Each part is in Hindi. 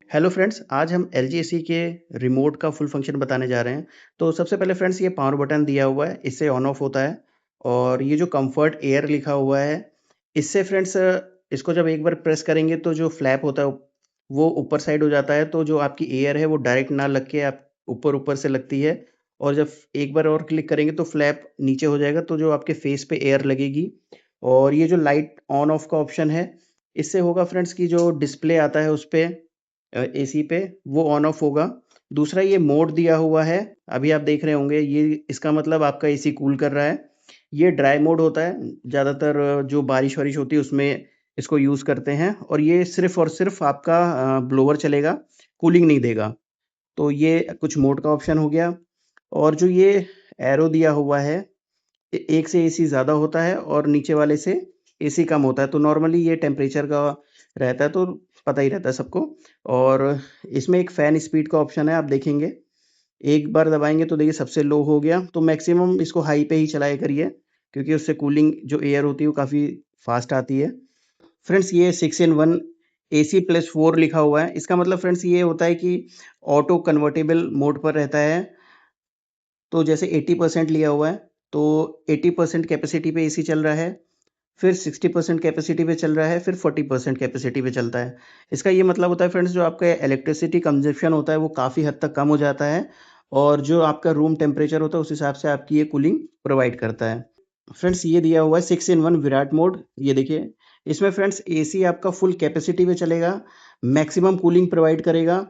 हेलो फ्रेंड्स, आज हम एलजी एसी के रिमोट का फुल फंक्शन बताने जा रहे हैं। तो सबसे पहले फ्रेंड्स ये पावर बटन दिया हुआ है, इससे ऑन ऑफ होता है। और ये जो कंफर्ट एयर लिखा हुआ है, इससे फ्रेंड्स इसको जब एक बार प्रेस करेंगे तो जो फ्लैप होता है वो ऊपर साइड हो जाता है, तो जो आपकी एयर है वो डायरेक्ट ना लग के आप ऊपर ऊपर से लगती है। और जब एक बार और क्लिक करेंगे तो फ्लैप नीचे हो जाएगा, तो जो आपके फेस पे एयर लगेगी। और ये जो लाइट ऑन ऑफ का ऑप्शन है, इससे होगा फ्रेंड्स की जो डिस्प्ले आता है उस पे एसी पे वो ऑन ऑफ होगा। दूसरा ये मोड दिया हुआ है, अभी आप देख रहे होंगे, ये इसका मतलब आपका एसी कूल कर रहा है। ये ड्राई मोड होता है, ज़्यादातर जो बारिश-वारिश होती है उसमें इसको यूज़ करते हैं। और ये सिर्फ़ और सिर्फ़ आपका ब्लोअर चलेगा, कूलिंग नहीं देगा। तो ये कुछ मोड का ऑप्शन हो गया। और जो ये एरो दिया हुआ है, एक से एसी ज़्यादा होता है और नीचे वाले से एसी कम होता है। तो नॉर्मली ये टेम्परेचर का रहता है, तो पता ही रहता है सबको। और इसमें एक फ़ैन स्पीड का ऑप्शन है, आप देखेंगे। एक बार दबाएँगे तो देखिए सबसे लो हो गया, तो मैक्सिमम इसको हाई पे ही चलाया करिए, क्योंकि उससे कूलिंग जो एयर होती है वो काफ़ी फ़ास्ट आती है। फ्रेंड्स ये 6 इन 1 एसी प्लस 4 लिखा हुआ है। इसका मतलब फ्रेंड्स ये होता है कि ऑटो कन्वर्टेबल मोड पर रहता है। तो जैसे 80% लिया हुआ है, तो 80% कैपेसिटी पे एसी चल रहा है, फिर 60% कैपेसिटी पे चल रहा है, फिर 40% कैपेसिटी पे चलता है। इसका ये मतलब होता है फ्रेंड्स, जो आपका इलेक्ट्रिसिटी कंज़म्पशन होता है वो काफ़ी हद तक कम हो जाता है। और जो आपका रूम टेम्परेचर होता है उस हिसाब से आपकी ये कूलिंग प्रोवाइड करता है। फ्रेंड्स ये दिया हुआ है 6 इन 1 विराट मोड, ये देखिए। इसमें फ्रेंड्स एसी आपका फुल कैपेसिटी पे चलेगा, मैक्सिमम कूलिंग प्रोवाइड करेगा।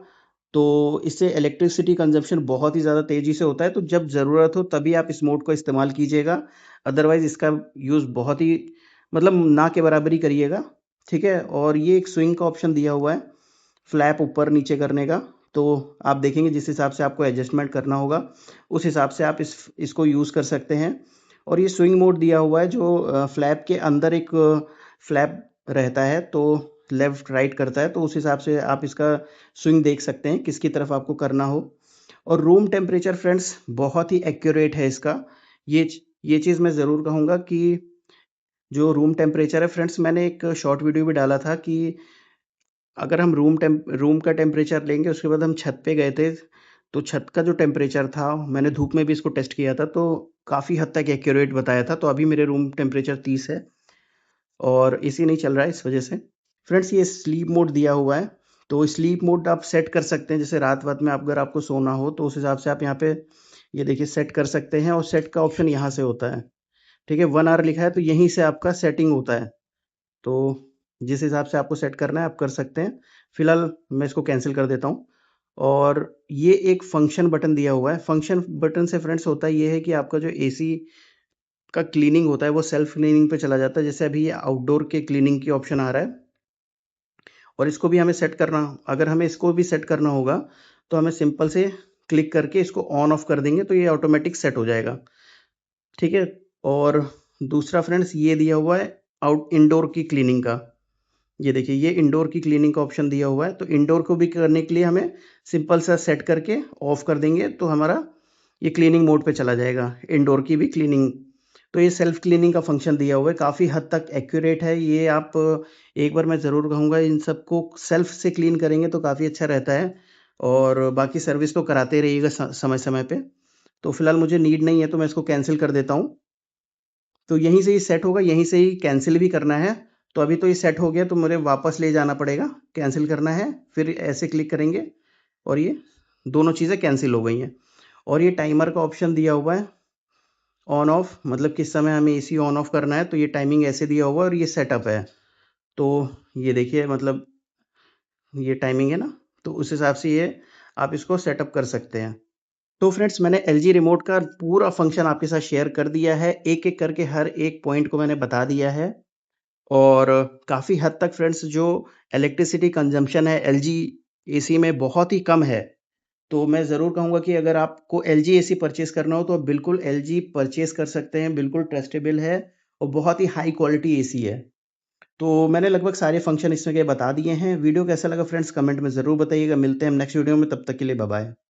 तो इससे इलेक्ट्रिसिटी कंज़म्पशन बहुत ही ज़्यादा तेज़ी से होता है, तो जब ज़रूरत हो तभी आप इस मोड को इस्तेमाल कीजिएगा। अदरवाइज़ इसका यूज़ बहुत ही मतलब ना के बराबर ही करिएगा, ठीक है? और ये एक स्विंग का ऑप्शन दिया हुआ है, फ्लैप ऊपर-नीचे करने का। तो आप देखेंगे जिस हिसाब से आपको एडजस्टमेंट करना होगा, उस हिसाब से आप इसको यूज़ कर सकते हैं। और ये स्विंग मोड दिया हुआ है, जो फ्लैप के अंदर एक फ्लैप रहता है, तो लेफ्ट राइट करता है, तो उस हिसाब से आप इसका स्विंग देख सकते हैं, किसकी तरफ आपको करना हो। और रूम टेम्परेचर फ्रेंड्स बहुत ही एक्यूरेट है इसका। ये चीज़ मैं ज़रूर कहूँगा कि जो रूम टेम्परेचर है फ्रेंड्स, मैंने एक शॉर्ट वीडियो भी डाला था कि अगर हम रूम का टेम्परेचर लेंगे, उसके बाद हम छत पे गए थे, तो छत का जो टेम्परेचर था, मैंने धूप में भी इसको टेस्ट किया था, तो काफ़ी हद तक एक्यूरेट बताया था। तो अभी मेरे रूम टेम्परेचर 30 है और एसी नहीं चल रहा है इस वजह से। फ्रेंड्स ये स्लीप मोड दिया हुआ है, तो स्लीप मोड आप सेट कर सकते हैं, जैसे रात-वात में आप अगर आपको सोना हो तो उस हिसाब से आप यहाँ पे ये देखिए सेट कर सकते हैं। और सेट का ऑप्शन यहाँ से होता है, ठीक है? 1 आवर लिखा है, तो यहीं से आपका सेटिंग होता है। तो जिस हिसाब से आपको सेट करना है आप कर सकते हैं। फिलहाल मैं इसको कैंसल कर देता हूँ। और ये एक फंक्शन बटन दिया हुआ है। फंक्शन बटन से फ्रेंड्स होता ये है कि आपका जो एसी का क्लीनिंग होता है वो सेल्फ क्लीनिंग पे चला जाता है। जैसे अभी ये आउटडोर के क्लीनिंग की ऑप्शन आ रहा है, और इसको भी हमें सेट करना, अगर हमें इसको भी सेट करना होगा तो हमें सिंपल से क्लिक करके इसको ऑन ऑफ कर देंगे, तो ये ऑटोमेटिक सेट हो जाएगा, ठीक है? और दूसरा फ्रेंड्स ये दिया हुआ है आउट इंडोर की क्लीनिंग का। ये देखिए ये इंडोर की क्लीनिंग का ऑप्शन दिया हुआ है, तो इंडोर को भी करने के लिए हमें सिंपल सा सेट करके ऑफ कर देंगे, तो हमारा ये क्लीनिंग मोड पे चला जाएगा, इंडोर की भी क्लीनिंग। तो ये सेल्फ क्लीनिंग का फंक्शन दिया हुआ है, काफ़ी हद तक एक्यूरेट है ये। आप एक बार मैं ज़रूर कहूँगा, इन सबको सेल्फ से क्लीन करेंगे तो काफ़ी अच्छा रहता है। और बाकी सर्विस तो कराते रहिएगा समय समय पे। तो फिलहाल मुझे नीड नहीं है, तो मैं इसको कैंसिल कर देता हूँ। तो यहीं से ही सेट होगा, यहीं से ही कैंसिल भी करना है। तो अभी तो ये सेट हो गया, तो मुझे वापस ले जाना पड़ेगा, कैंसिल करना है, फिर ऐसे क्लिक करेंगे और ये दोनों चीज़ें कैंसिल हो गई हैं। और ये टाइमर का ऑप्शन दिया हुआ है, ऑन ऑफ, मतलब किस समय हमें एसी ऑन ऑफ करना है, तो ये टाइमिंग ऐसे दिया हुआ है और ये सेटअप है। तो ये देखिए, मतलब ये टाइमिंग है ना, तो उस हिसाब से ये आप इसको सेटअप कर सकते हैं। तो फ्रेंड्स मैंने एलजी रिमोट का पूरा फंक्शन आपके साथ शेयर कर दिया है, एक-एक करके हर एक पॉइंट को मैंने बता दिया है। और काफ़ी हद तक फ्रेंड्स जो इलेक्ट्रिसिटी कंजम्पशन है एलजी एसी में बहुत ही कम है। तो मैं ज़रूर कहूँगा कि अगर आपको एलजी एसी परचेज़ करना हो तो आप बिल्कुल एलजी परचेज़ कर सकते हैं, बिल्कुल ट्रस्टेबल है और बहुत ही हाई क्वालिटी एसी है। तो मैंने लगभग सारे फंक्शन इसमें के बता दिए हैं। वीडियो कैसा लगा फ्रेंड्स, कमेंट में ज़रूर बताइएगा। मिलते हैं हम नेक्स्ट वीडियो में, तब तक के लिए बाय बाय।